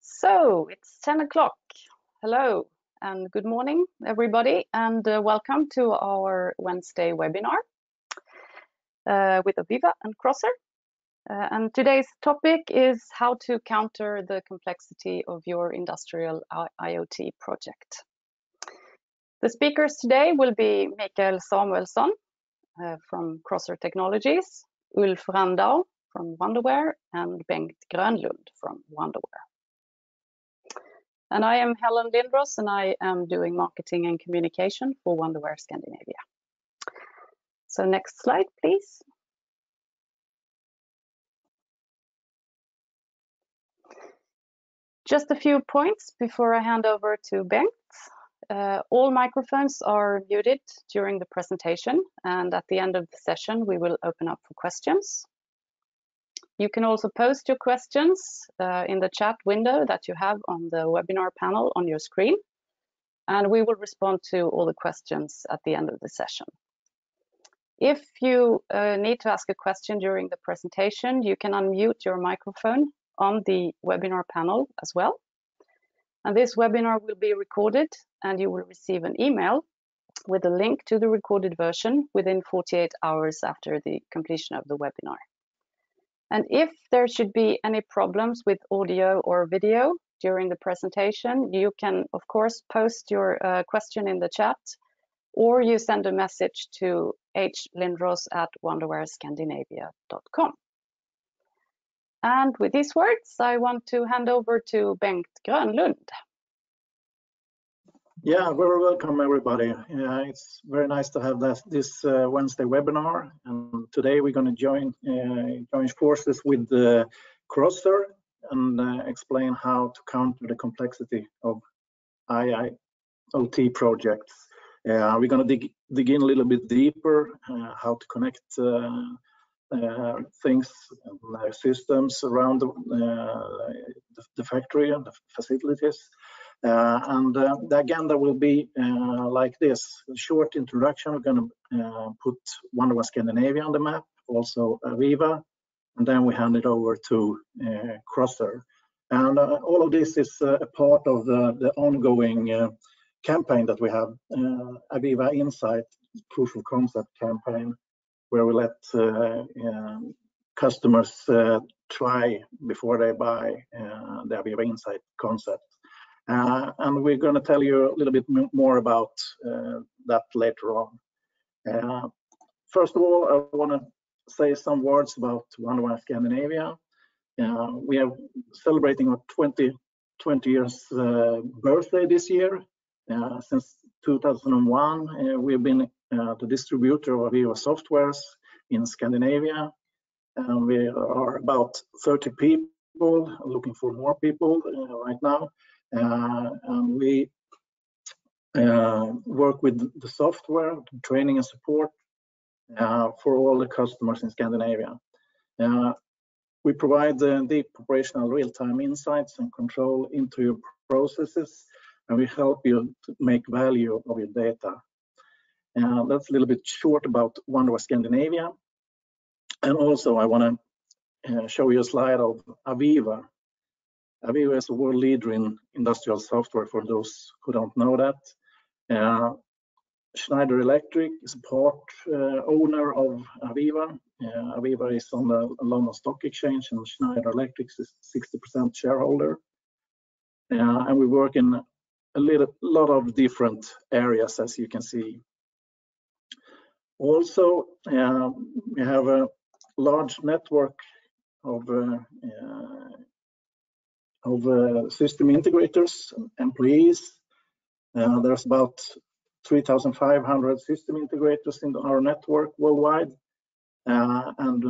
So it's 10 o'clock. Hello and good morning, everybody, and welcome to our Wednesday webinar with AVEVA and Crosser. And today's topic is how to counter the complexity of your industrial IoT project. The speakers today will be Mikael Samuelsson from Crosser Technologies, Ulf Randau from Wonderware, and Bengt Grönlund from Wonderware. And I am Helen Lindros, and I am doing marketing and communication for Wonderware Scandinavia. So next slide, please. Just a few points before I hand over to Bengt. All microphones are muted during the presentation, and at the end of the session, we will open up for questions. You can also post your questions in the chat window that you have on the webinar panel on your screen, and we will respond to all the questions at the end of the session. If you need to ask a question during the presentation, you can unmute your microphone on the webinar panel as well. And this webinar will be recorded, and you will receive an email with a link to the recorded version within 48 hours after the completion of the webinar. And if there should be any problems with audio or video during the presentation, you can, of course, post your question in the chat, or you send a message to hlindros@wonderwarescandinavia.com. And with these words, I want to hand over to Bengt Grönlund. Yeah, very welcome, everybody. It's very nice to have this Wednesday webinar. And today we're going to join forces with Crosser and explain how to counter the complexity of IoT projects. We're going to dig in a little bit deeper, how to connect things, systems around the factory and the facilities. And the agenda will be like this: a short introduction. We're going to put Wonderware Scandinavia on the map, also AVEVA, and then we hand it over to Crosser. And all of this is a part of the ongoing campaign that we have, AVEVA Insight Proof of Concept campaign, where we let customers try before they buy the AVEVA Insight concept. And we're going to tell you a little bit more about that later on. First of all, I want to say some words about Wonderware Scandinavia. We are celebrating our 20 years birthday this year. Since 2001, we've been the distributor of AVEVA softwares in Scandinavia. And we are about 30 people, looking for more people right now. And we work with the software, training and support for all the customers in Scandinavia. We provide deep operational real-time insights and control into your processes, and we help you to make value of your data. That's a little bit short about Wonderware Scandinavia. And also I want to show you a slide of AVEVA. AVEVA is a world leader in industrial software, for those who don't know that. Schneider Electric is a part owner of AVEVA. AVEVA is on the London Stock Exchange, and Schneider Electric is 60% shareholder. And we work in a lot of different areas, as you can see. Also, we have a large network of system integrators, employees. There's about 3,500 system integrators in our network worldwide, and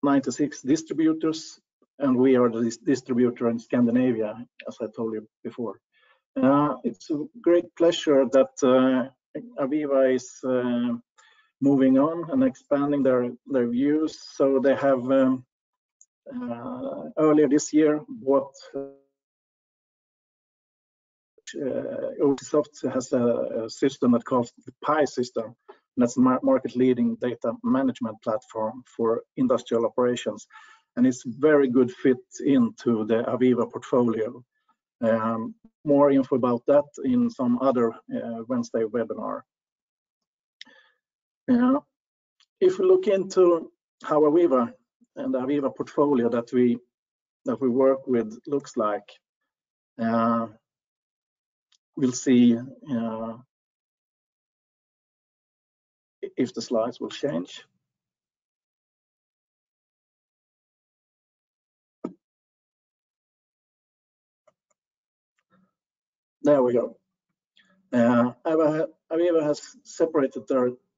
96 distributors, and we are the distributor in Scandinavia, as I told you before. It's a great pleasure that AVEVA is moving on and expanding their views. So they have earlier this year bought Microsoft has a system that calls the PI system, and that's a market-leading data management platform for industrial operations, and it's very good fit into the AVEVA portfolio. More info about that in some other Wednesday webinar. If we look into how AVEVA and the AVEVA portfolio that we work with looks like, we'll see if the slides will change. There we go. AVEVA has separated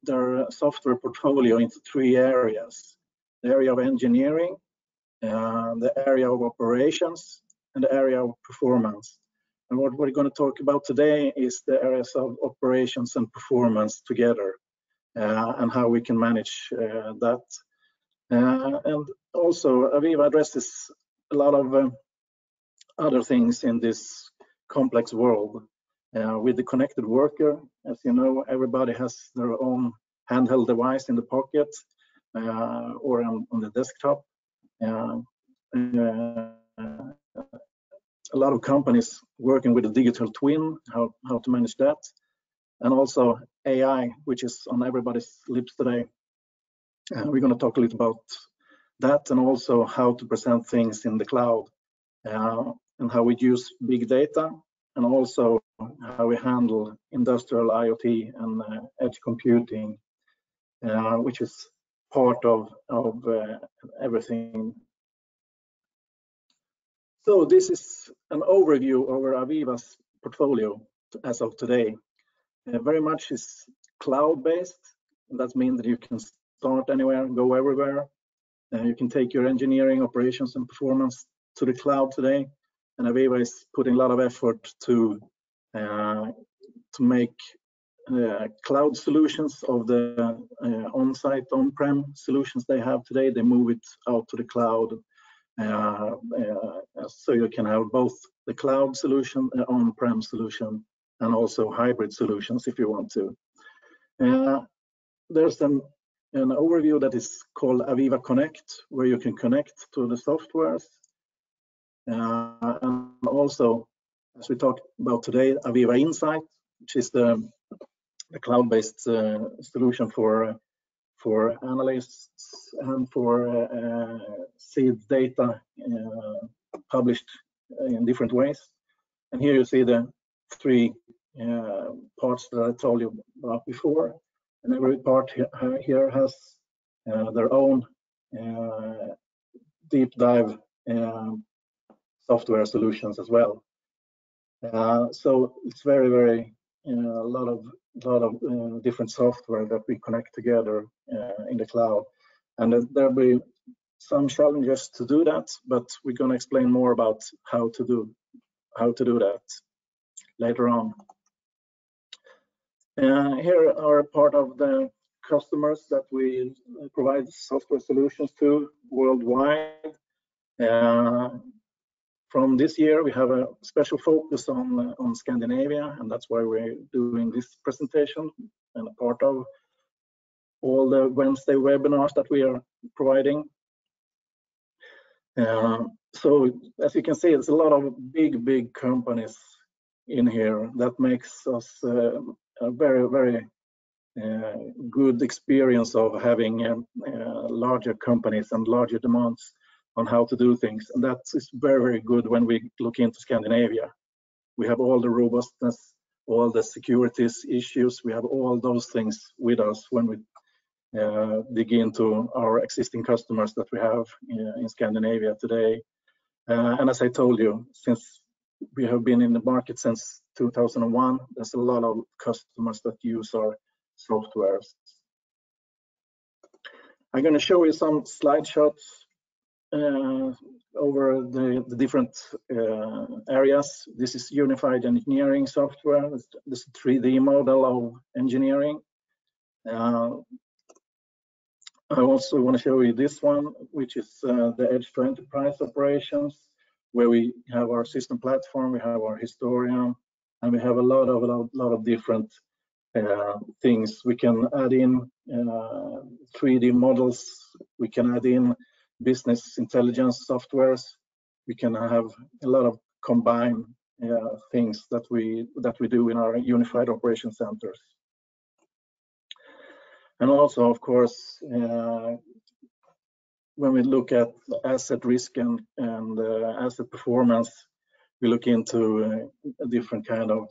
their software portfolio into 3 areas: the area of engineering, the area of operations, and the area of performance. And what we're going to talk about today is the areas of operations and performance together, and how we can manage that. And also, AVEVA addresses a lot of other things in this complex world. With the connected worker, as you know, everybody has their own handheld device in the pocket or on the desktop. A lot of companies working with a digital twin, how to manage that, and also AI, which is on everybody's lips today. We're going to talk a little about that, and also how to present things in the cloud, and how we use big data, and also how we handle industrial IoT and edge computing, which is part of everything. So this is an overview over AVEVA's portfolio as of today. Very much is cloud-based, and that means that you can start anywhere and go everywhere. You can take your engineering, operations, and performance to the cloud today. And AVEVA is putting a lot of effort to make cloud solutions of the on-site, on-prem solutions they have today. They move it out to the cloud, so you can have both the cloud solution, on-prem solution, and also hybrid solutions if you want to. There's an overview that is called AVEVA Connect, where you can connect to the softwares. And also, as we talked about today, AVEVA Insight, which is the cloud-based solution for analysts and for see data published in different ways. And here you see the 3 parts that I told you about before. And every part here has their own deep dive software solutions as well. So it's very a lot of different software that we connect together in the cloud, and there'll be some challenges to do that, but we're going to explain more about how to do that later on. Here are part of the customers that we provide software solutions to worldwide. From this year, we have a special focus on Scandinavia, and that's why we're doing this presentation, and a part of all the Wednesday webinars that we are providing. So as you can see, it's a lot of big companies in here. That makes us a very good experience of having larger companies and larger demands on how to do things. And that is very good when we look into Scandinavia. We have all the robustness, all the securities issues. We have all those things with us when we dig into our existing customers that we have in Scandinavia today. And as I told you, since we have been in the market since 2001, there's a lot of customers that use our softwares. I'm going to show you some slide shots over the different areas. This is unified engineering software. This is a 3D model of engineering. I also want to show you this one, which is the edge to enterprise operations, where we have our system platform, we have our historian, and we have a lot of different things. We can add in 3D models, we can add in business intelligence softwares, we can have a lot of combined things that we do in our unified operation centers. And also, of course, when we look at asset risk and asset performance, we look into a different kind of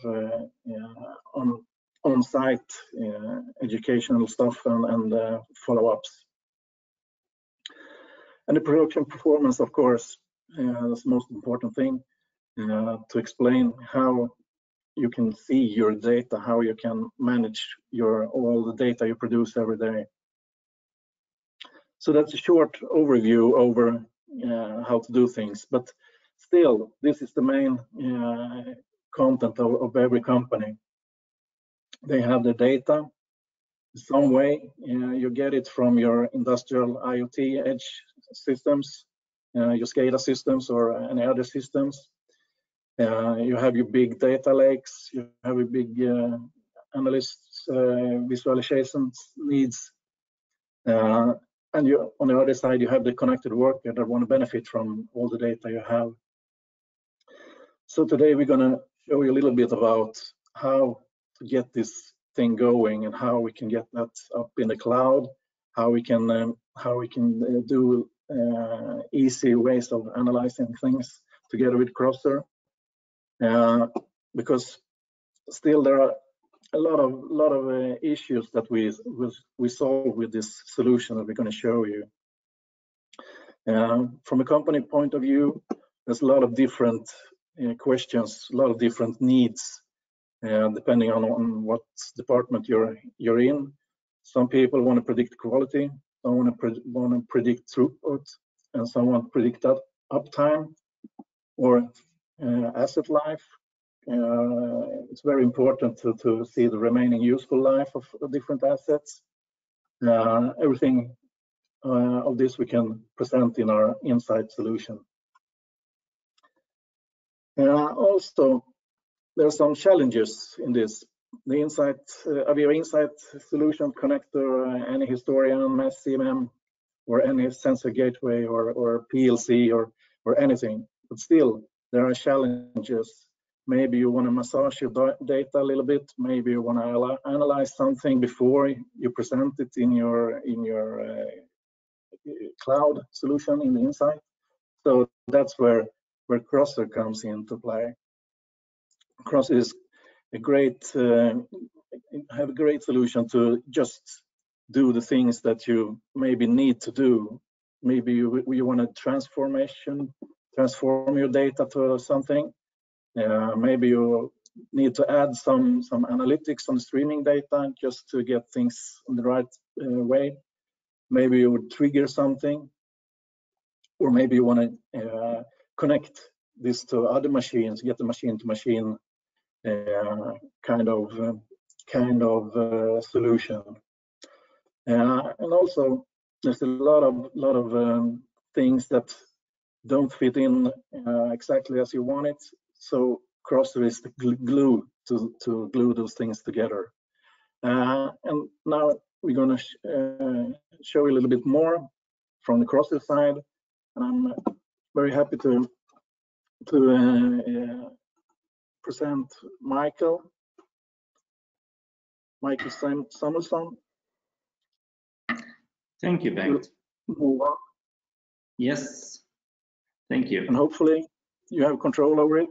on-site educational stuff and follow-ups. And the production performance, of course, is the most important thing to explain how you can see your data, how you can manage all the data you produce every day. So that's a short overview over how to do things, but still, this is the main content of every company. They have the data some way. You get it from your industrial IoT edge systems, your SCADA systems, or any other systems. You have your big data lakes, you have your big analysts, visualizations needs, and on the other side, you have the connected worker that want to benefit from all the data you have. So today we're going to show you a little bit about how to get this thing going and how we can get that up in the cloud, how we can do easy ways of analyzing things together with Crosser. Because still there are a lot of issues that we solve with this solution that we're going to show you. From a company point of view, there's a lot of different questions, a lot of different needs, depending on what department you're in. Some people want to predict quality, some want to predict throughput, and some want to predict uptime or asset life. It's very important to see the remaining useful life of different assets. Everything of this we can present in our Insight solution. Also, there are some challenges in this. The AVEVA Insight solution connect to any historian, mass CMM, or any sensor gateway or PLC or anything. But still, there are challenges. Maybe you want to massage your data a little bit. Maybe you want to analyze something before you present it in your cloud solution in the Insight. So that's where Crosser comes into play. Crosser is a great solution to just do the things that you maybe need to do. Maybe you want to transform your data to something. Maybe you need to add some analytics on the streaming data just to get things in the right way. Maybe you would trigger something, or maybe you want to connect this to other machines, get the machine-to-machine kind of solution. And also, there's a lot of things that don't fit in exactly as you want it. So Crosser is the glue to glue those things together. And now we're going to show you a little bit more from the Crosser side. And I'm very happy to present Michael Samuelsson. Thank you, Bengt. Yes, thank you. And hopefully you have control over it.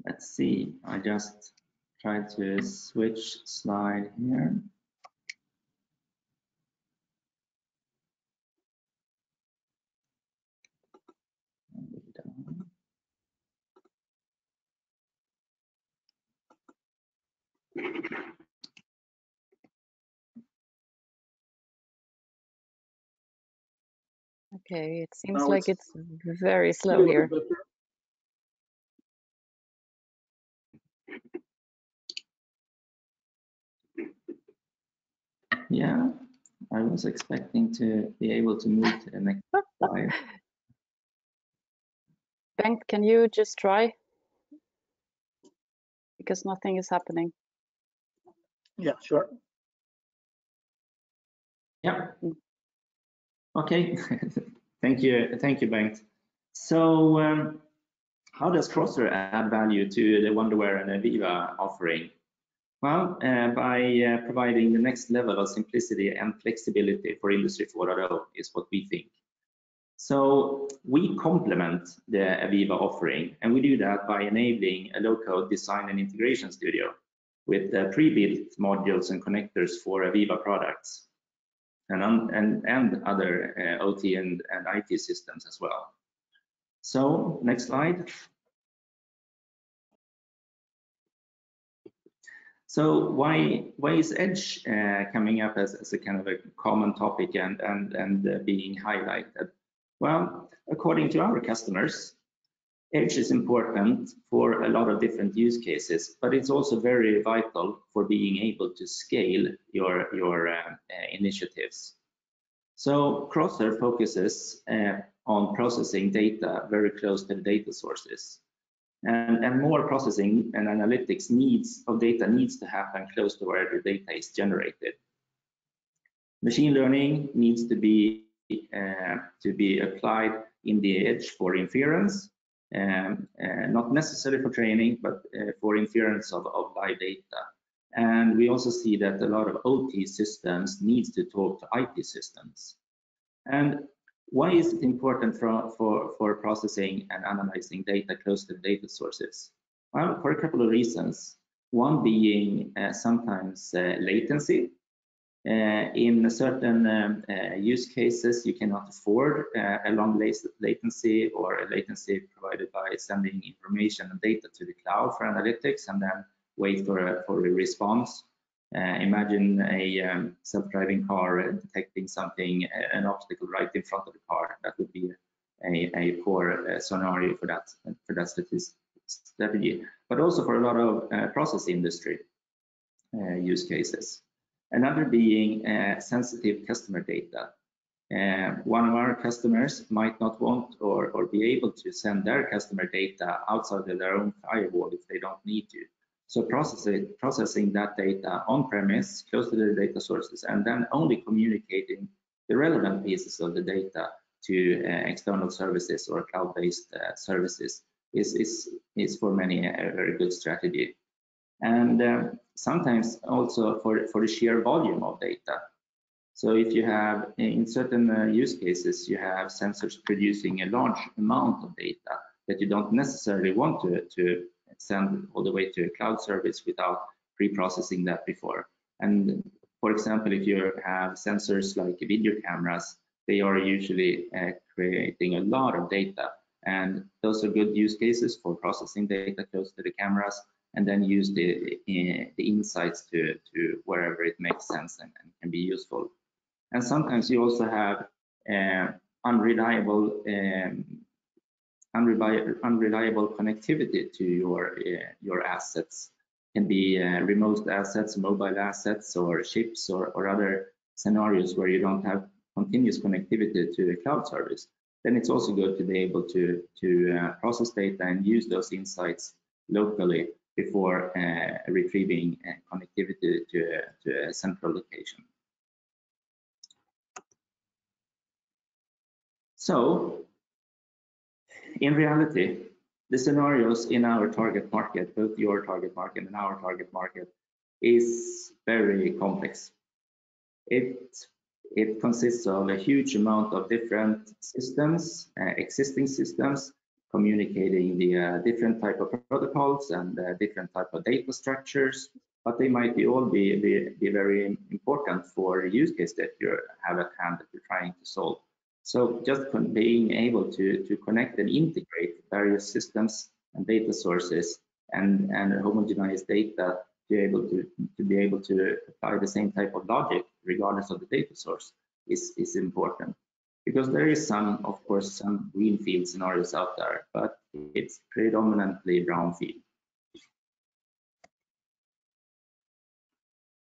Let's see, I just tried to switch slide here. Okay, it seems like it's very slow here. Yeah, I was expecting to be able to move to the next slide. Bengt, can you just try? Because nothing is happening. Yeah, sure. Yeah. Okay. Thank you, Bengt. So, how does Crosser add value to the Wonderware and AVEVA offering? Well, by providing the next level of simplicity and flexibility for Industry 4.0 is what we think. So we complement the AVEVA offering, and we do that by enabling a low-code design and integration studio with pre-built modules and connectors for AVEVA products and other OT and IT systems as well. So next slide. So why is Edge coming up as a kind of a common topic and being highlighted? Well, according to our customers, Edge is important for a lot of different use cases, but it's also very vital for being able to scale your initiatives. So Crosser focuses on processing data very close to the data sources. And more processing and analytics of data needs to happen close to where the data is generated. Machine learning needs to be applied in the edge for inference, not necessarily for training, but for inference of live data. And we also see that a lot of OT systems needs to talk to IT systems. And why is it important for processing and analyzing data close to the data sources? Well, for a couple of reasons. One being sometimes latency. In certain use cases, you cannot afford a long latency or a latency provided by sending information and data to the cloud for analytics and then wait for a response. Imagine a self-driving car detecting something, an obstacle right in front of the car. That would be a poor scenario for that strategy, but also for a lot of process industry use cases. Another being sensitive customer data. One of our customers might not want or be able to send their customer data outside of their own firewall if they don't need to. So processing that data on-premise, close to the data sources, and then only communicating the relevant pieces of the data to external services or cloud-based services is for many a very good strategy. And sometimes also for the sheer volume of data. So if you have, in certain use cases, you have sensors producing a large amount of data that you don't necessarily want to send all the way to a cloud service without pre-processing that before. And for example, if you have sensors like video cameras, they are usually creating a lot of data. And those are good use cases for processing data close to the cameras and then use the insights to wherever it makes sense and can be useful. And sometimes you also have unreliable connectivity to your assets. It can be remote assets, mobile assets, or ships, or other scenarios where you don't have continuous connectivity to the cloud service. Then it's also good to be able to process data and use those insights locally before retrieving connectivity to a central location. So in reality, the scenarios in our target market, both your target market and our target market, is very complex. It consists of a huge amount of different systems, existing systems, communicating via different type of protocols and different type of data structures, but they might all be very important for the use case that you have at hand that you're trying to solve. So just being able to connect and integrate various systems and data sources and homogenize data to be able to apply the same type of logic regardless of the data source is important, because there is of course some greenfield scenarios out there, but it's predominantly brownfield.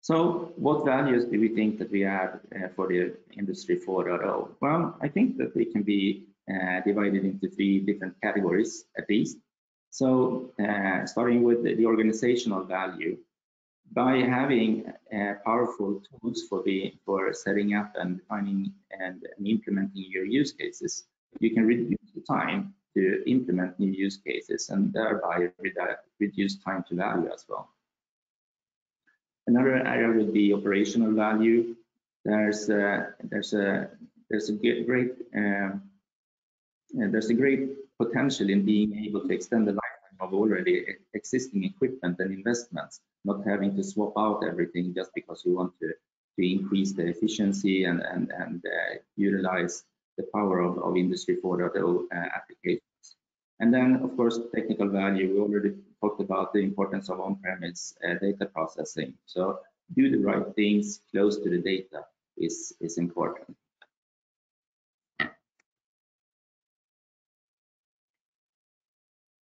So what values do we think that we add for the Industry 4.0? Well, I think that they can be divided into 3 different categories at least. So starting with the organizational value, by having powerful tools for setting up and defining and implementing your use cases, you can reduce the time to implement new use cases and thereby reduce time to value as well. Another area would be operational value. There's a great potential in being able to extend the lifetime of already existing equipment and investments, not having to swap out everything just because you want to increase the efficiency and utilize the power of Industry 4.0 applications. And then, of course, technical value. We already talked about the importance of on-premise data processing. So do the right things close to the data is important.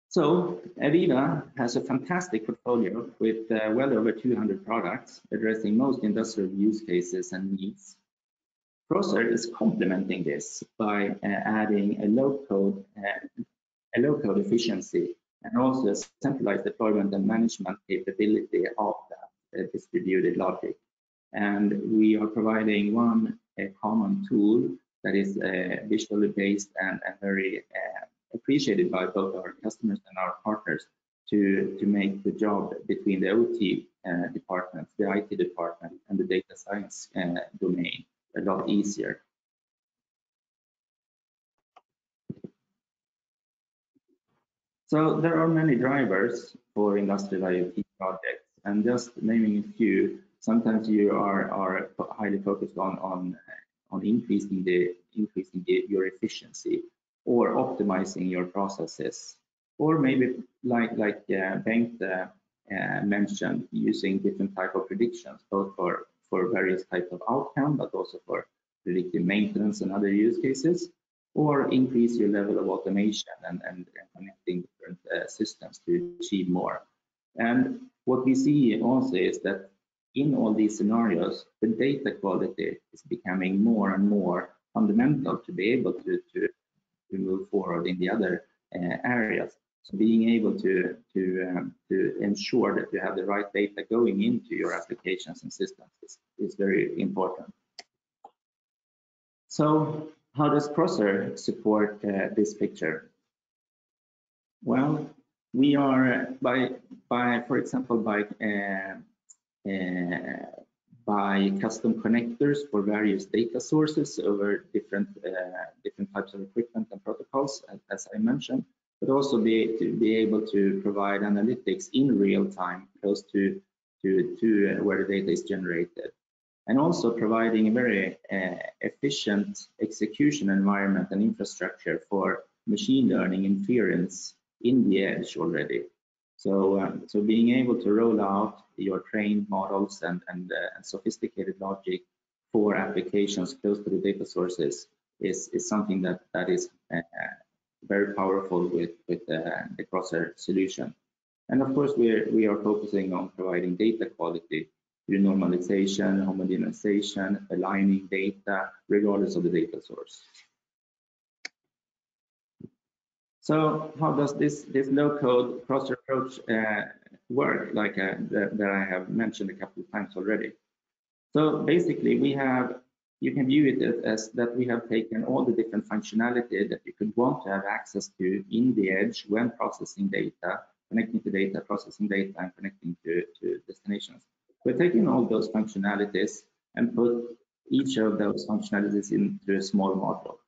So AVEVA has a fantastic portfolio with well over 200 products addressing most industrial use cases and needs. Crosser is complementing this by adding a low-code efficiency and also a centralized deployment and management capability of that distributed logic. And we are providing a common tool that is visually based and very appreciated by both our customers and our partners to make the job between the OT departments, the IT department, and the data science domain a lot easier. So there are many drivers for industrial IoT projects, and just naming a few, sometimes you are highly focused on increasing your efficiency or optimizing your processes, or maybe like Bengt mentioned, using different type of predictions, both for various types of outcome, but also for predictive maintenance and other use cases, or increase your level of automation and connecting different systems to achieve more. And what we see also is that in all these scenarios, the data quality is becoming more and more fundamental to be able to move forward in the other areas. So being able to ensure that you have the right data going into your applications and systems is very important. So how does Crosser support this picture? Well, we are for example, by custom connectors for various data sources over different types of equipment and protocols, as I mentioned, but also to be able to provide analytics in real time close to where the data is generated, and also providing a very efficient execution environment and infrastructure for machine learning inference in the edge already. So being able to roll out your trained models and sophisticated logic for applications close to the data sources is something that is very powerful with the Crosser solution. And of course, we are focusing on providing data quality through normalization, homogenization, aligning data regardless of the data source. So how does this low-code Crosser approach work, like that I have mentioned a couple of times already? So basically, we have you can view it as that we have taken all the different functionality that you could want to have access to in the edge when processing data, connecting to data, processing data, and connecting to destinations. We're taking all those functionalities and put each of those functionalities into a small module.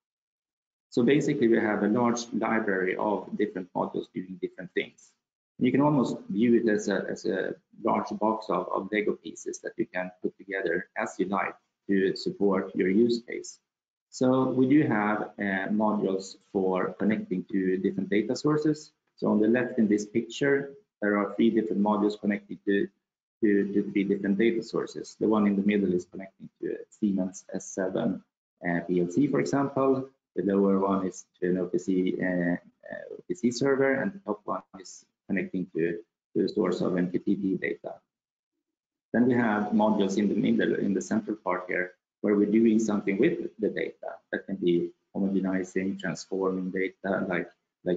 So basically, we have a large library of different modules doing different things. You can almost view it as a large box of Lego pieces that you can put together as you like to support your use case. So we do have modules for connecting to different data sources. So on the left in this picture, there are 3 different modules connected to 3 different data sources. The one in the middle is connecting to Siemens S7 PLC, for example. The lower one is to an OPC server, and the top one is connecting to the source of MQTT data. Then we have modules in the middle, in the central part here, where we're doing something with the data. That can be homogenizing, transforming data, like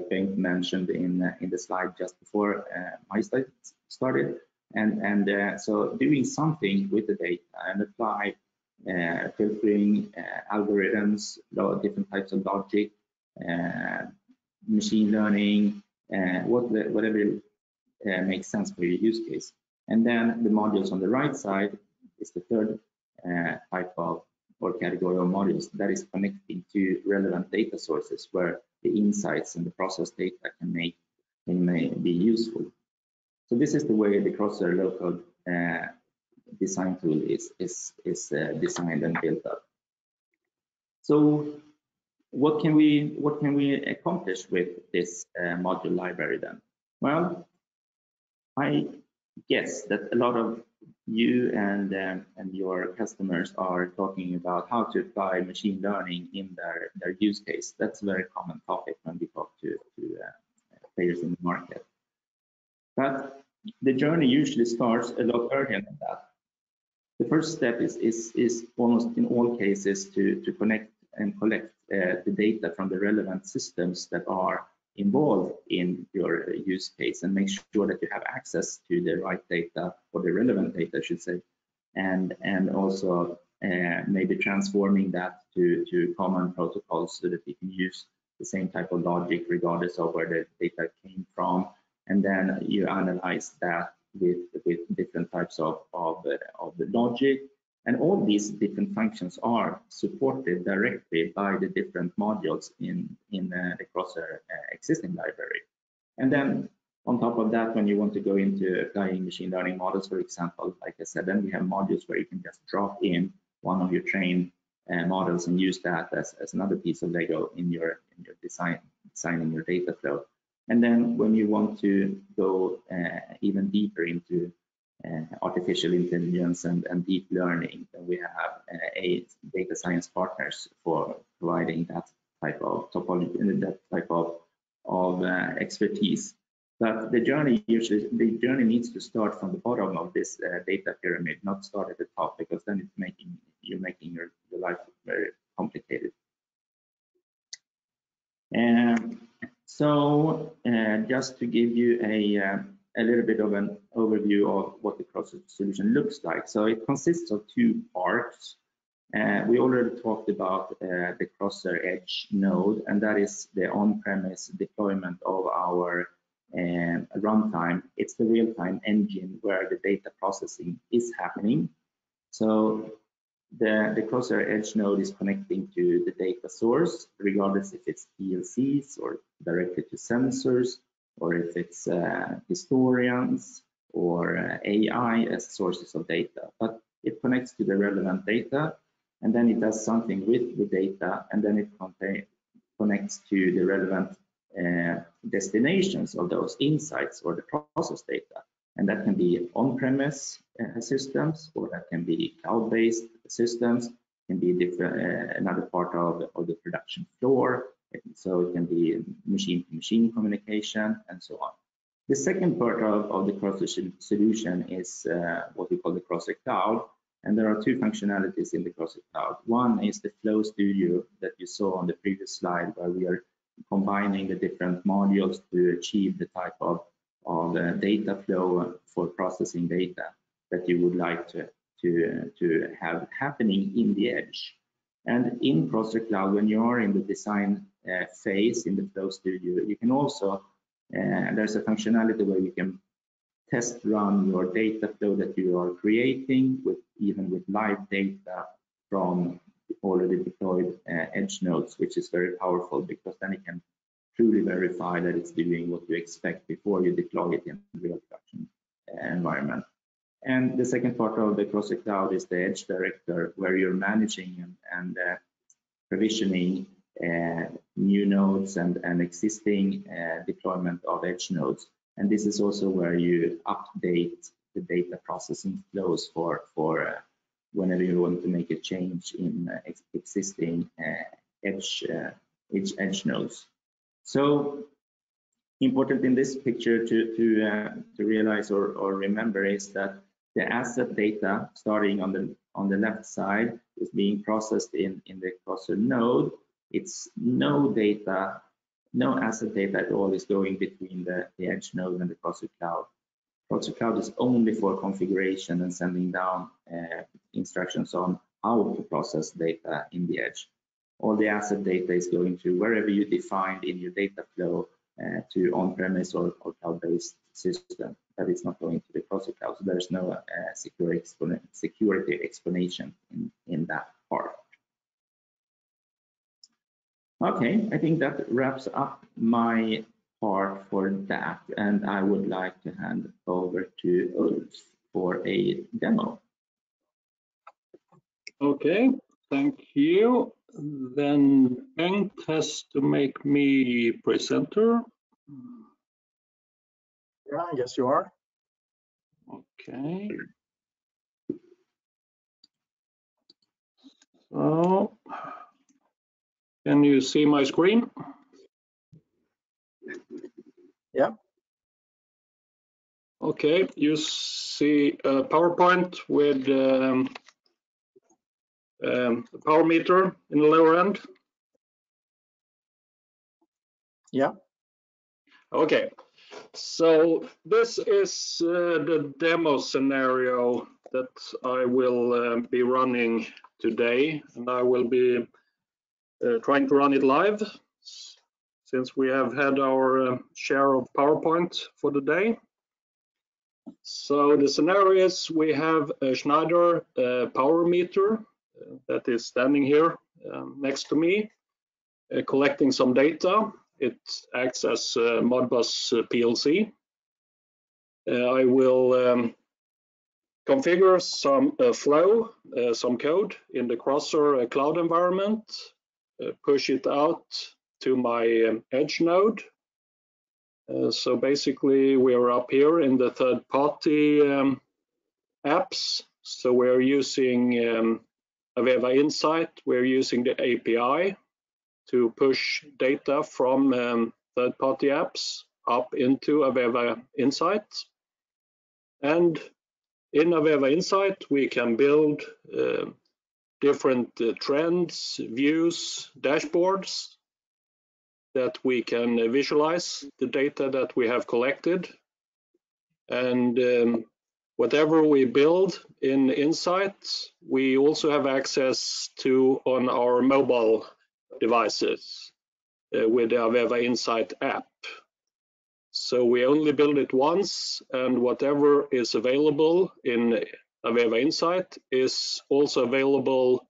Bengt mentioned in the slide just before my slide started. And so doing something with the data and apply filtering, algorithms, different types of logic, machine learning, whatever makes sense for your use case. And then the modules on the right side is the third type of or category of modules that is connecting to relevant data sources where the insights and the process data may be useful. So this is the way the Crosser low-code design tool is designed and built up. So what can we accomplish with this module library then? Well, I guess that a lot of you and your customers are talking about how to apply machine learning in their use case. That's a very common topic when we talk to players in the market. But the journey usually starts a lot earlier than that. The first step is almost in all cases to connect and collect the data from the relevant systems that are involved in your use case and make sure that you have access to the right data, or the relevant data, I should say, and also maybe transforming that to common protocols so that you can use the same type of logic regardless of where the data came from, and then you analyze that with different types of the logic. And all these different functions are supported directly by the different modules in the Crosser existing library. And then on top of that, when you want to go into applying machine learning models, for example, like I said, then we have modules where you can just drop in one of your trained models and use that as another piece of Lego in your designing your data flow. And then when you want to go even deeper into artificial intelligence and deep learning, then we have data science partners for providing that type of topology, that type of expertise. But the journey needs to start from the bottom of this data pyramid, not start at the top, because then you're making your life very complicated. So just to give you a little bit of an overview of what the Crosser solution looks like. So it consists of 2 parts. We already talked about the Crosser Edge node, and that is the on-premise deployment of our runtime. It's the real-time engine where the data processing is happening. So the Crosser Edge node is connecting to the data source, regardless if it's PLCs or directly to sensors, or if it's historians or AI as sources of data. But it connects to the relevant data, and then it does something with the data, and then it connects to the relevant destinations of those insights or the process data. And that can be on-premise systems, or that can be cloud-based systems, can be different, another part of the production floor. So it can be machine-to-machine communication and so on. The second part of the Crosser solution is what we call the Crosser Cloud. And there are 2 functionalities in the Crosser Cloud. One is the Flow Studio that you saw on the previous slide, where we are combining the different modules to achieve the type of data flow for processing data that you would like to have happening in the edge. And in Crosser Cloud, when you are in the design phase in the Flow Studio, you can also, there's a functionality where you can test run your data flow that you are creating, even with live data from already deployed edge nodes, which is very powerful, because then it can truly verify that it's doing what you expect before you deploy it in real production environment. And the second part of the Crosser Cloud is the Edge Director, where you're managing and provisioning new nodes and existing deployment of edge nodes. And this is also where you update the data processing flows for whenever you want to make a change in existing edge nodes. So important in this picture to realize or remember is that the asset data starting on the left side is being processed in the Crosser node. It's no asset data at all is going between the edge node and the Crosser Cloud. Crosser Cloud is only for configuration and sending down instructions on how to process data in the edge. All the asset data is going to wherever you defined in your data flow to on-premise or cloud-based system. That is not going to the Crosser Cloud. So there's no security explanation in that part. Okay, I think that wraps up my part for that, and I would like to hand over to Ulf for a demo. Okay, thank you. Then Bengt has to make me presenter. Yeah, I guess you are. Okay. So, can you see my screen? Yeah. Okay, you see a PowerPoint with a power meter in the lower end? Yeah. Okay, so this is the demo scenario that I will be running today, and I will be trying to run it live since we have had our share of PowerPoint for the day. So the scenario is we have a Schneider power meter that is standing here next to me, collecting some data. It acts as a Modbus PLC. I will configure some flow, some code in the Crosser cloud environment, push it out to my edge node. So basically, we are up here in the third-party apps. So we're using AVEVA Insight. We're using the API to push data from third-party apps up into AVEVA Insight. And in AVEVA Insight, we can build different trends, views, dashboards that we can visualize the data that we have collected. And whatever we build in Insight, we also have access to on our mobile devices with the AVEVA Insight app. So we only build it once, and whatever is available in AVEVA Insight is also available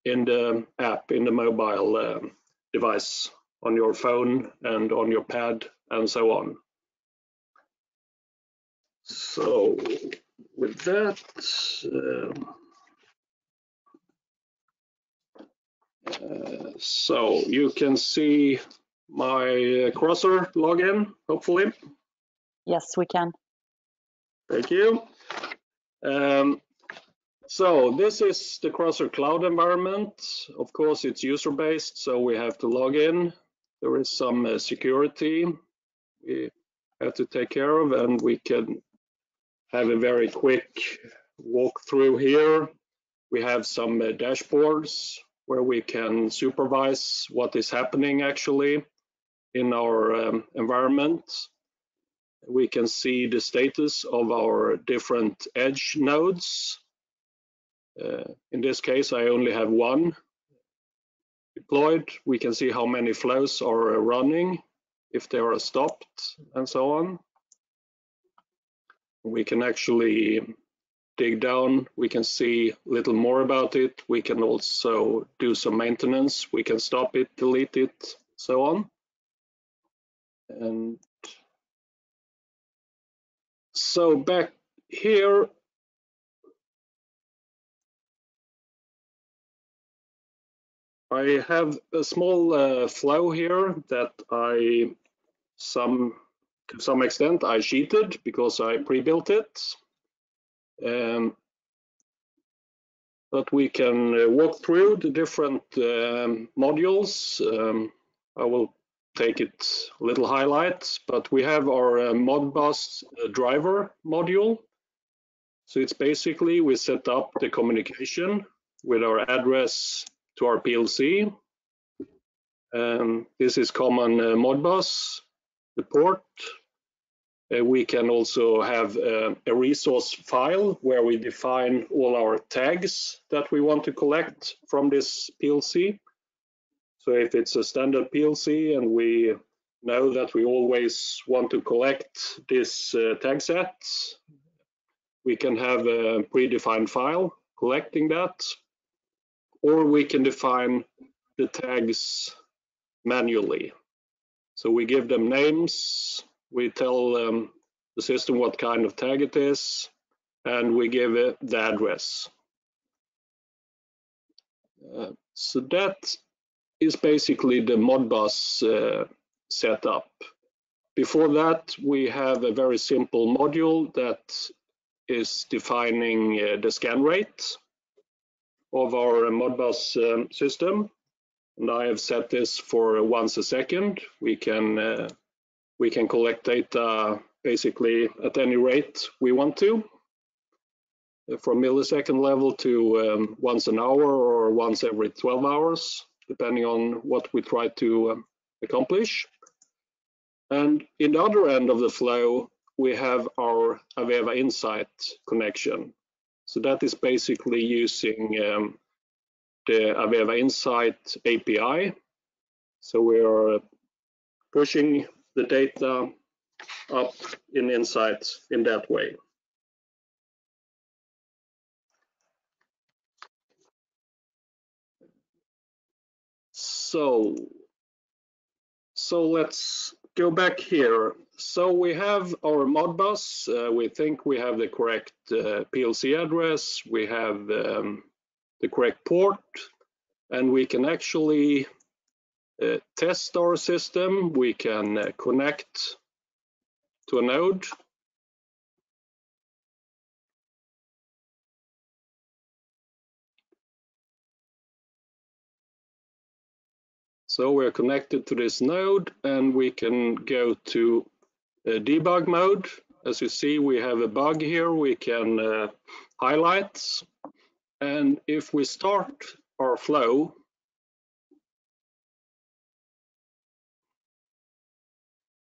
in the app, in the mobile device, on your phone and on your pad and so on. So with that, so you can see my Crosser login, hopefully. Yes, we can. Thank you. So this is the Crosser cloud environment. Of course, it's user-based, so we have to log in. There is some security we have to take care of, and we can have a very quick walkthrough here. We have some dashboards where we can supervise what is happening actually in our environment. We can see the status of our different edge nodes. In this case, I only have one deployed. We can see how many flows are running, if they are stopped, and so on. We can actually dig down. We can see a little more about it. We can also do some maintenance. We can stop it, delete it, so on. And so back here, I have a small flow here that to some extent I cheated because I pre-built it. But we can walk through the different modules. I will take it a little highlights, but we have our Modbus driver module. So it's basically we set up the communication with our address to our PLC. This is common Modbus, the port. We can also have a resource file where we define all our tags that we want to collect from this PLC. So if it's a standard PLC and we know that we always want to collect this tag set, we can have a predefined file collecting that, or we can define the tags manually. So we give them names, we tell the system what kind of tag it is, and we give it the address. So that is basically the Modbus setup. Before that, we have a very simple module that is defining the scan rate of our Modbus system. And I have set this for once a second. We can collect data basically at any rate we want to, from millisecond level to once an hour or once every 12 hours, depending on what we try to accomplish. And in the other end of the flow, we have our AVEVA Insight connection. So that is basically using the AVEVA Insight API. So we are pushing the data up in Insight in that way. So let's go back here. So we have our Modbus. We think we have the correct PLC address. We have the correct port, and we can actually test our system. We can connect to a node. So we're connected to this node, and we can go to debug mode. As you see, we have a bug here. We can highlight, and if we start our flow,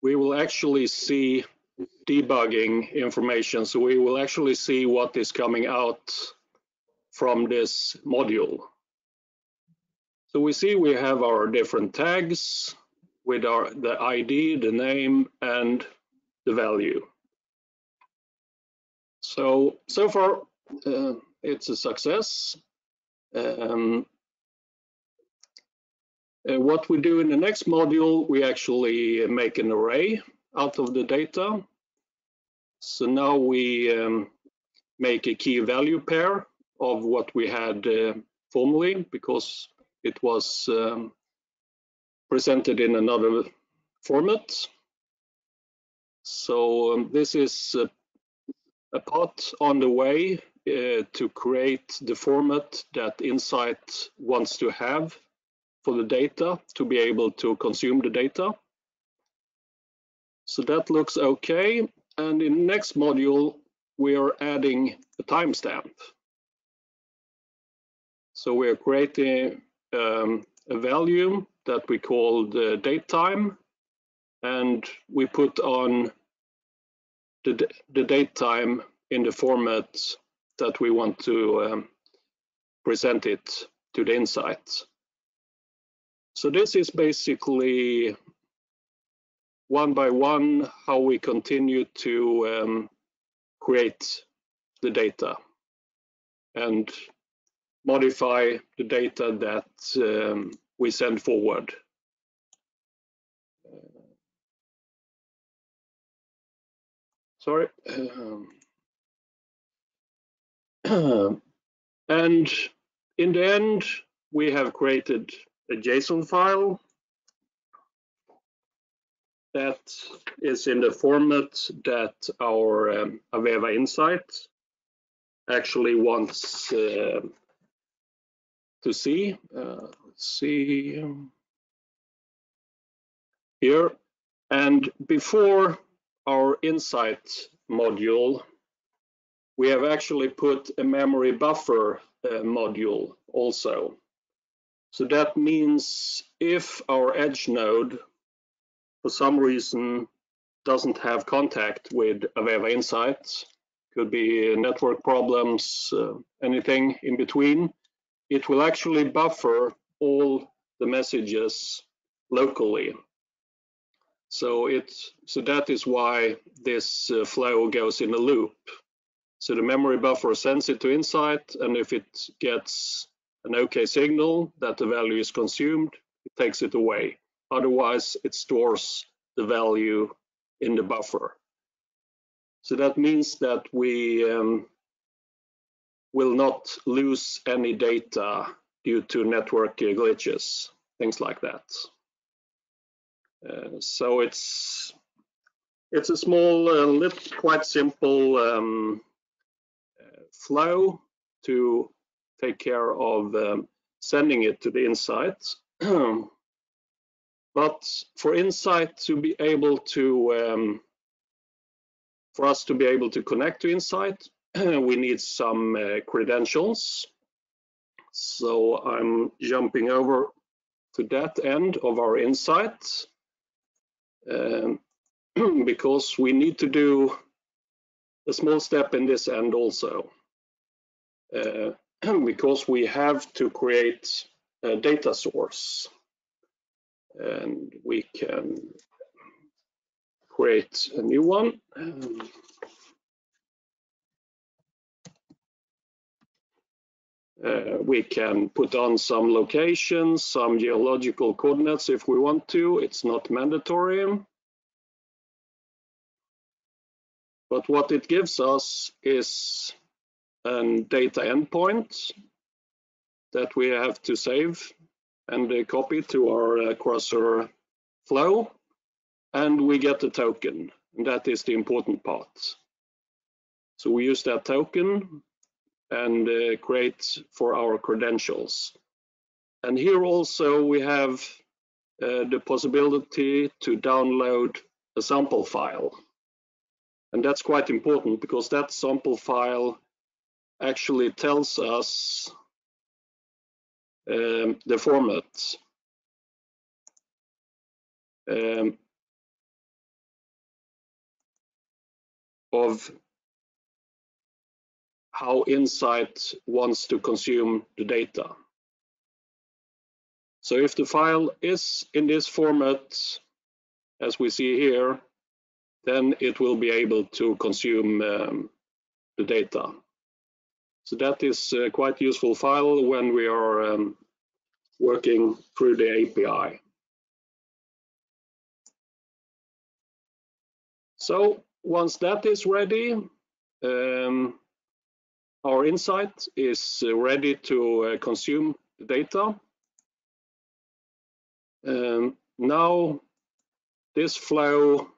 we will actually see debugging information. So we will actually see what is coming out from this module. So we see we have our different tags with the ID, the name, and the value. So far, it's a success. What we do in the next module, we actually make an array out of the data. So now we make a key value pair of what we had formerly, because it was presented in another format. So this is a part on the way to create the format that Insight wants to have for the data to be able to consume the data. So that looks okay. And in the next module, we are adding a timestamp. So we are creating a value that we call the date time, and we put on the date time in the format that we want to present it to the Insight. So this is basically one by one how we continue to create the data and modify the data that we send forward. Sorry. And in the end, we have created a JSON file that is in the format that our AVEVA Insight actually wants to see. Let's see here. And before our Insight module, we have actually put a memory buffer module also. So that means if our edge node, for some reason, doesn't have contact with AVEVA Insight, could be network problems, anything in between, it will actually buffer all the messages locally. So that is why this flow goes in a loop. So the memory buffer sends it to Insight, and if it gets an OK signal that the value is consumed, it takes it away. Otherwise, it stores the value in the buffer. So that means that we will not lose any data due to network glitches, things like that. So it's a small, quite simple flow to take care of sending it to the Insight. But for Insight to be able to, for us to be able to connect to Insight, we need some credentials. So I'm jumping over to that end of our Insight because we need to do a small step in this end also. Because we have to create a data source, and we can create a new one. We can put on some locations, some geological coordinates if we want to. It's not mandatory. But what it gives us is a data endpoint that we have to save and copy to our Crosser flow, and we get a token, and that is the important part. So we use that token and create for our credentials. And here also we have the possibility to download a sample file. And that's quite important because that sample file actually tells us the format. Of how Insight wants to consume the data. So if the file is in this format, as we see here, then it will be able to consume the data. So that is a quite useful file when we are working through the API. So once that is ready, our Insight is ready to consume the data. Now, this flow,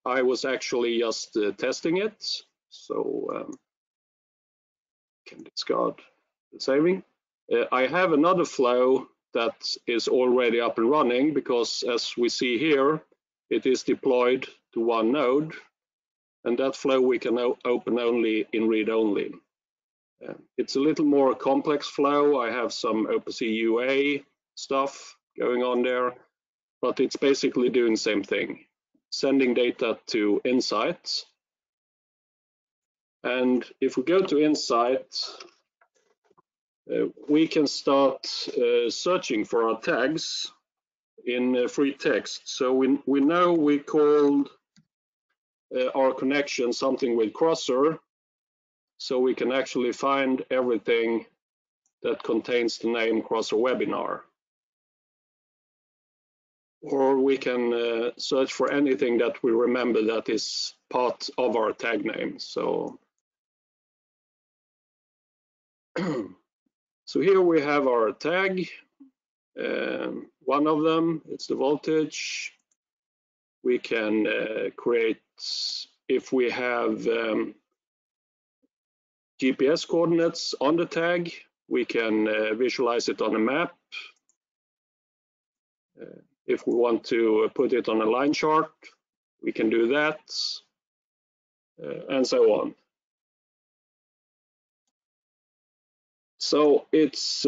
I was actually just testing it, so can discard the saving. I have another flow that is already up and running because, as we see here, it is deployed to one node. And that flow we can open only in read-only. It's a little more complex flow. I have some OPC UA stuff going on there, but it's basically doing the same thing, sending data to Insight. And if we go to Insight, we can start searching for our tags in free text. So we know we called our connection something with Crosser, so we can actually find everything that contains the name Crosser Webinar. Or we can search for anything that we remember that is part of our tag name. So, so here we have our tag. One of them, it's the voltage. We can create, if we have GPS coordinates on the tag, we can visualize it on a map. If we want to put it on a line chart, we can do that, and so on. So it's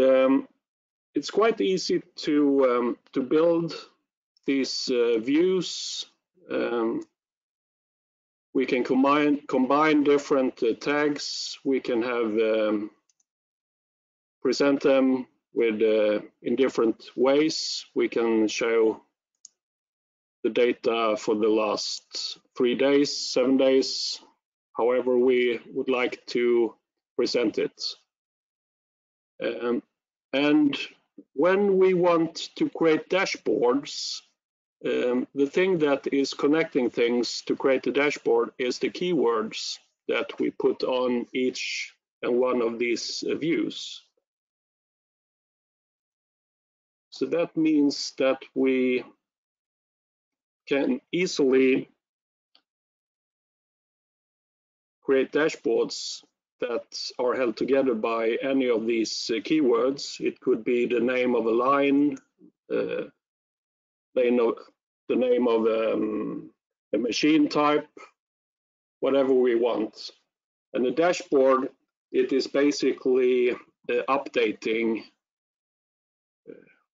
quite easy to build these views. We can combine different tags. We can have present them with in different ways. We can show the data for the last 3 days, 7 days, however we would like to present it. And when we want to create dashboards, the thing that is connecting things to create the dashboard is the keywords that we put on each and one of these views. So that means that we can easily create dashboards that are held together by any of these keywords. It could be the name of a line, the name of a machine type, whatever we want. And the dashboard, it is basically updating.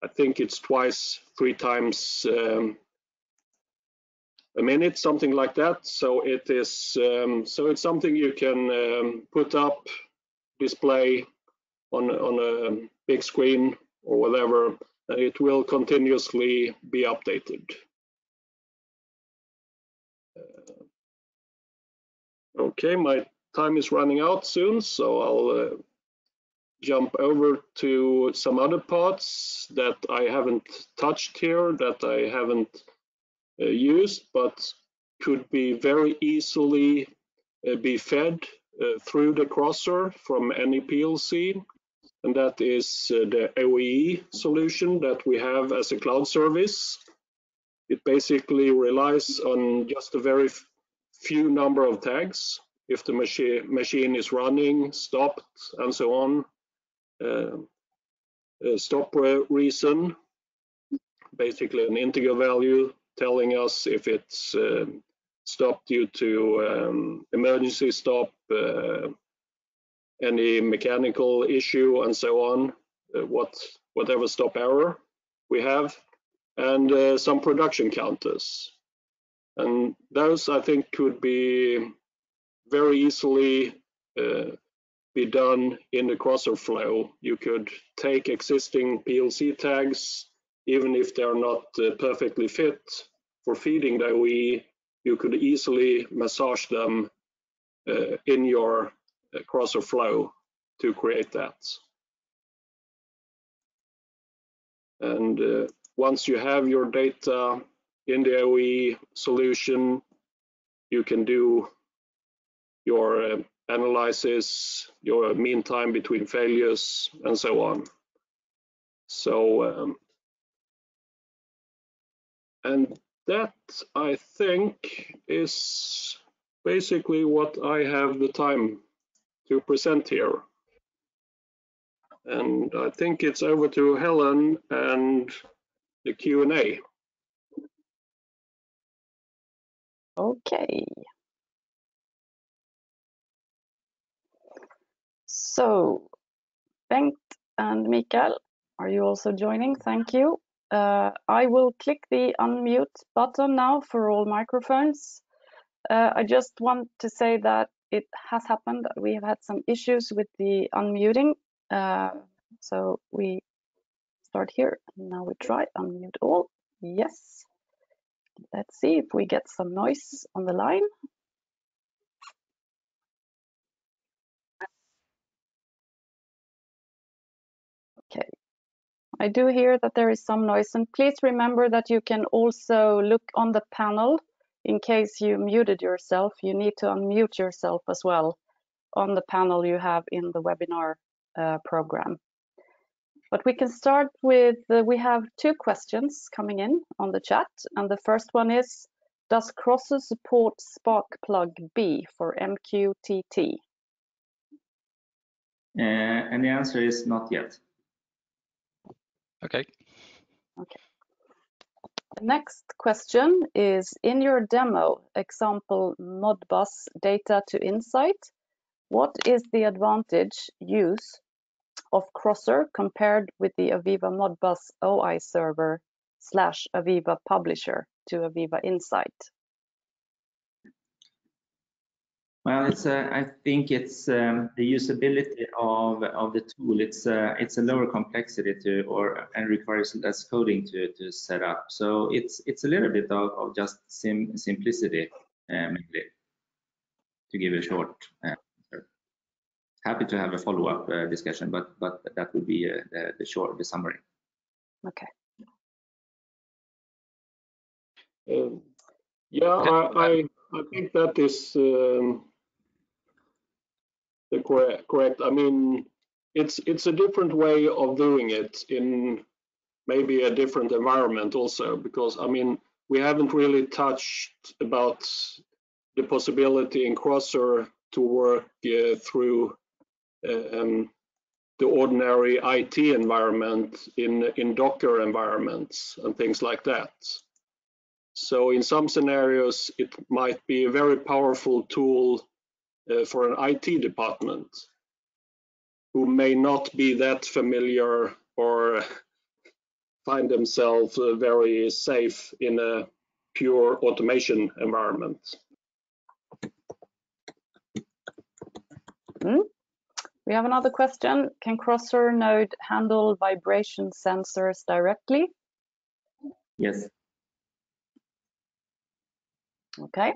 I think it's twice, 3 times a minute, something like that. So it is, so it's something you can put up, display on a big screen or whatever, and it will continuously be updated. Okay, my time is running out soon, so I'll jump over to some other parts that I haven't touched here, that I haven't used, but could be very easily be fed through the Crosser from any PLC, and that is the OEE solution that we have as a cloud service. It basically relies on just a very few number of tags. If the machine is running, stopped, and so on. Stop reason, basically an integer value telling us if it's stopped due to emergency stop, any mechanical issue, and so on, whatever stop error we have, and some production counters. And those, I think, could be very easily be done in the Crosser flow. You could take existing PLC tags, even if they're not perfectly fit for feeding the OEE, you could easily massage them in your Crosser flow to create that. And once you have your data in the OEE solution, you can do your analysis, your mean time between failures, and so on. So, and that, I think, is basically what I have the time to present here. And I think it's over to Helen and the Q&A. Okay. So, Bengt and Mikael, are you also joining? Thank you. I will click the unmute button now for all microphones. I just want to say that it has happened that we have had some issues with the unmuting So we start here. Now we try unmute all. Yes. Let's see if we get some noise on the line. Okay. I do hear that there is some noise, and please remember that you can also look on the panel. In case you muted yourself, you need to unmute yourself as well on the panel you have in the webinar program. But we can start with, we have 2 questions coming in on the chat, and the first one is, does Crosser support Sparkplug B for MQTT? And the answer is not yet. Okay. Okay. The next question is, in your demo example Modbus data to insight, what is the advantage use of Crosser compared with the AVEVA Modbus OI server / AVEVA publisher to AVEVA Insight? Well, I think it's the usability of the tool. It's a lower complexity and requires less coding to set up. So it's a little bit of just simplicity, maybe, to give a short answer. Happy to have a follow-up discussion, but that would be the summary. Okay. Yeah, I think that is the correct. I mean, it's a different way of doing it in maybe a different environment also, because I mean, we haven't really touched about the possibility in Crosser to work through the ordinary IT environment in Docker environments and things like that. So in some scenarios, it might be a very powerful tool for an IT department who may not be that familiar or find themselves very safe in a pure automation environment. We have another question. Can Crosser node handle vibration sensors directly? Yes. Okay.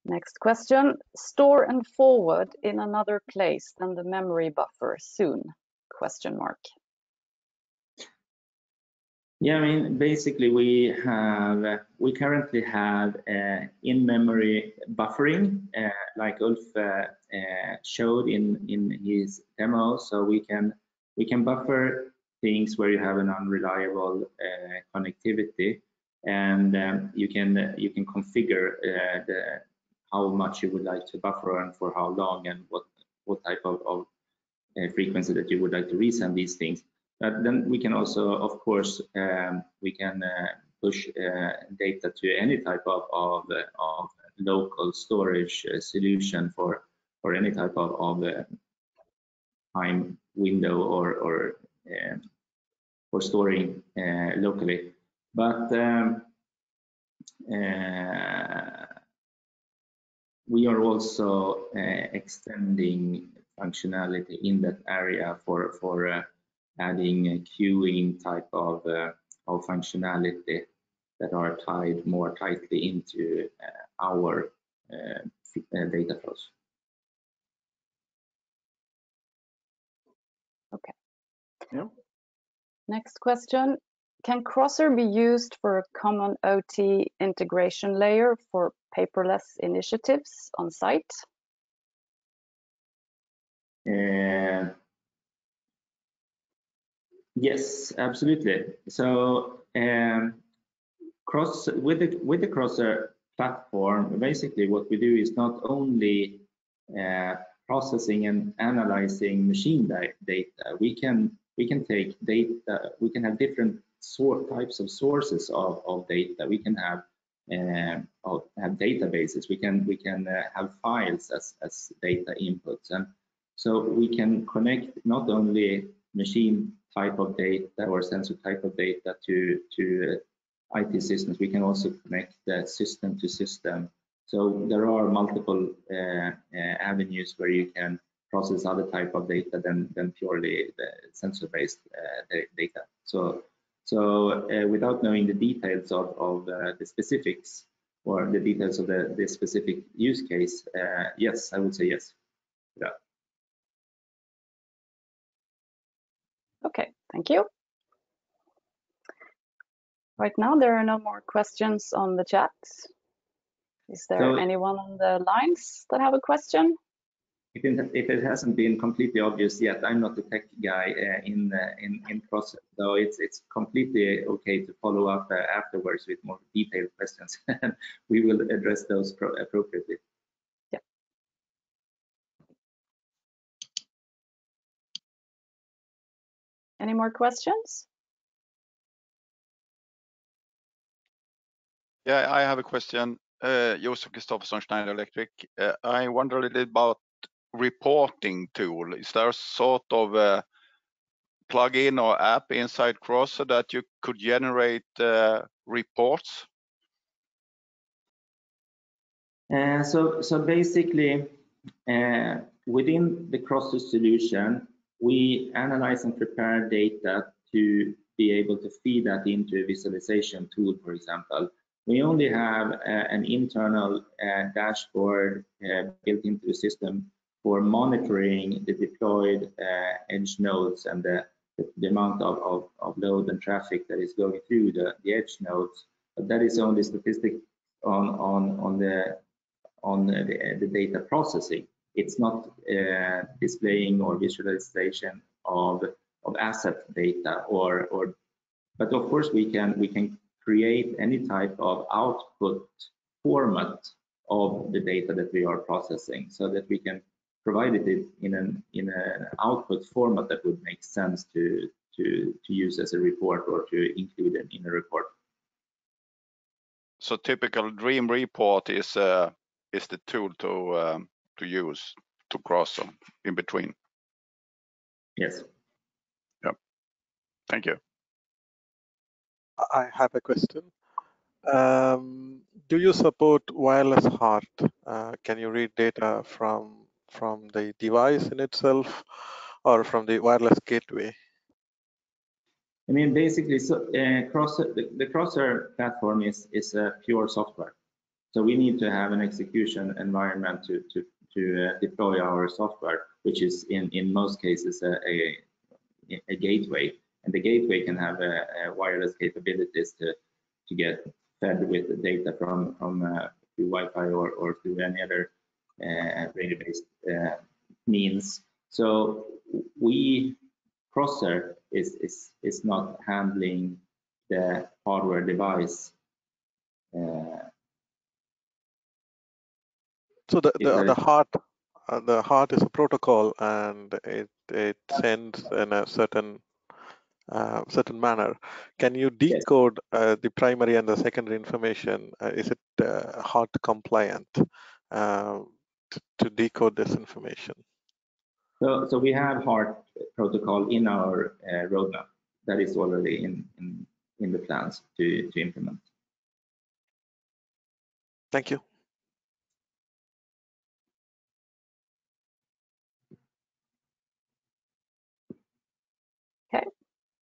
Next question. Store and forward in another place than the memory buffer soon? Question mark. Yeah, I mean, basically we currently have in-memory buffering, like Ulf showed in his demo. So we can buffer things where you have an unreliable connectivity, and you can configure how much you would like to buffer and for how long, and what type of frequency that you would like to resend these things. But then we can also, of course, we can push data to any type of local storage solution for any type of time window or for storing locally. But we are also extending functionality in that area for adding a queuing type of functionality that are tied more tightly into our data flows. Okay. Yeah. Next question. Can Crosser be used for a common OT integration layer for paperless initiatives on site? Yes, absolutely. So with the Crosser platform, basically what we do is not only processing and analyzing machine data. We can take data. We can have different types of sources of data. We can have databases. We can have files as data inputs, and so we can connect not only machine type of data or sensor type of data to IT systems. We can also connect the system to system. So there are multiple avenues where you can process other type of data than purely the sensor-based data. So without knowing the details of the specifics or the details of the specific use case, yes, I would say yes. Yeah. Okay, thank you. Right now, there are no more questions on the chat. Is there anyone on the lines that have a question? If it hasn't been completely obvious yet, I'm not the tech guy in Crosser, so it's completely okay to follow up afterwards with more detailed questions. We will address those appropriately. Yeah. Any more questions? Yeah, I have a question. Josef Kristoffersson, Schneider Electric. I wonder a little about reporting tool. Is there a sort of a plugin or app inside Crosser that you could generate reports? So basically, within the Crosser solution, we analyze and prepare data to be able to feed that into a visualization tool, for example. We only have an internal dashboard built into the system for monitoring the deployed edge nodes and the amount of load and traffic that is going through the edge nodes. But that is only statistic on the data processing. It's not displaying or visualization of asset data but of course we can create any type of output format of the data that we are processing, so that we can provide it in an output format that would make sense to use as a report or to include it in a report. So typical dream report is the tool to use to Crosser in between. Yes. Yep. Thank you. I have a question. Do you support wireless HART? Can you read data from the device in itself or from the wireless gateway? I mean, basically, so Crosser, the Crosser platform is a pure software. So we need to have an execution environment to deploy our software, which is in most cases a gateway. And the gateway can have a wireless capabilities to get fed with the data from through Wi-Fi or through any other radio-based means. So Crosser is not handling the hardware device. So the HART is a protocol, and it sends in a certain manner. Can you decode the primary and the secondary information? Is it HART compliant to decode this information? So we have HART protocol in our roadmap that is already in the plans to implement. Thank you. Okay,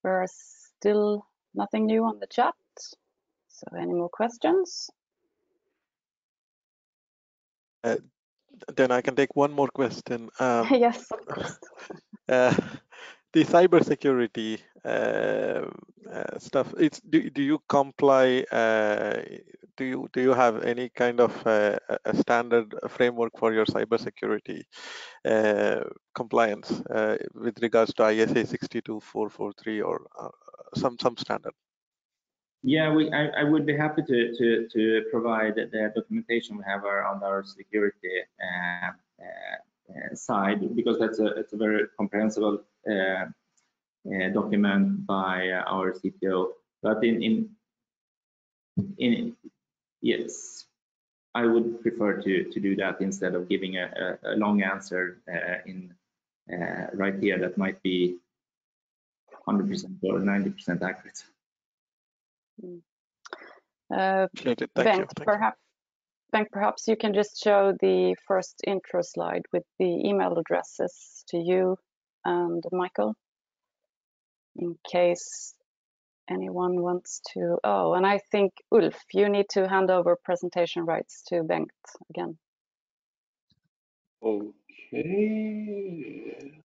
there are still nothing new on the chat. So any more questions? Then I can take one more question. Yes, of course. The cybersecurity stuff. Do you comply? Do you have any kind of a standard framework for your cybersecurity compliance with regards to ISA 62443 or some standard? Yeah, I would be happy to provide the documentation we have on our security side, because it's a very comprehensive document by our CTO. But yes, I would prefer to do that instead of giving a long answer right here that might be 100% or 90% accurate. Bengt, Bengt, perhaps you can just show the first intro slide with the email addresses to you and Michael, in case anyone wants to. Oh, and I think, Ulf, you need to hand over presentation rights to Bengt again. Okay,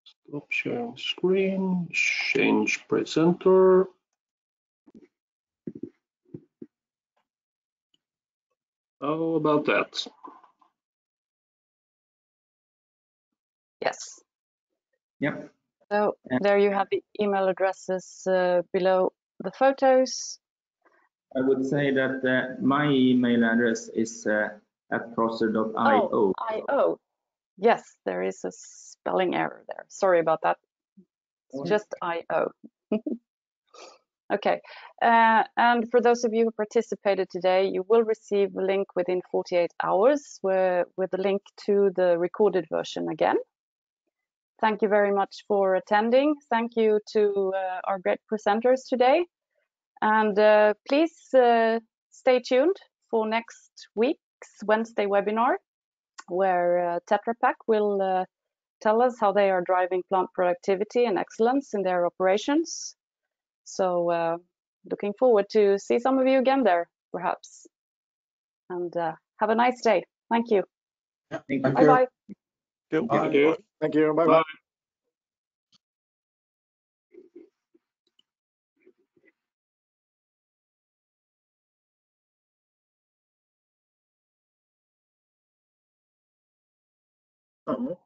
stop sharing screen, change presenter. How about that? Yes. Yep. So there you have the email addresses below the photos. I would say that my email address is at crosser.io. Oh, IO. Yes, there is a spelling error there. Sorry about that. It's just IO. Okay. And for those of you who participated today, you will receive a link within 48 hours with a link to the recorded version again. Thank you very much for attending. Thank you to our great presenters today. And please stay tuned for next week's Wednesday webinar, where Tetra Pak will tell us how they are driving plant productivity and excellence in their operations. So looking forward to see some of you again there, perhaps. And have a nice day. Thank you. Yeah. Thank you. Bye-bye. Thank you. Thank you. Bye Bye. bye. Oh.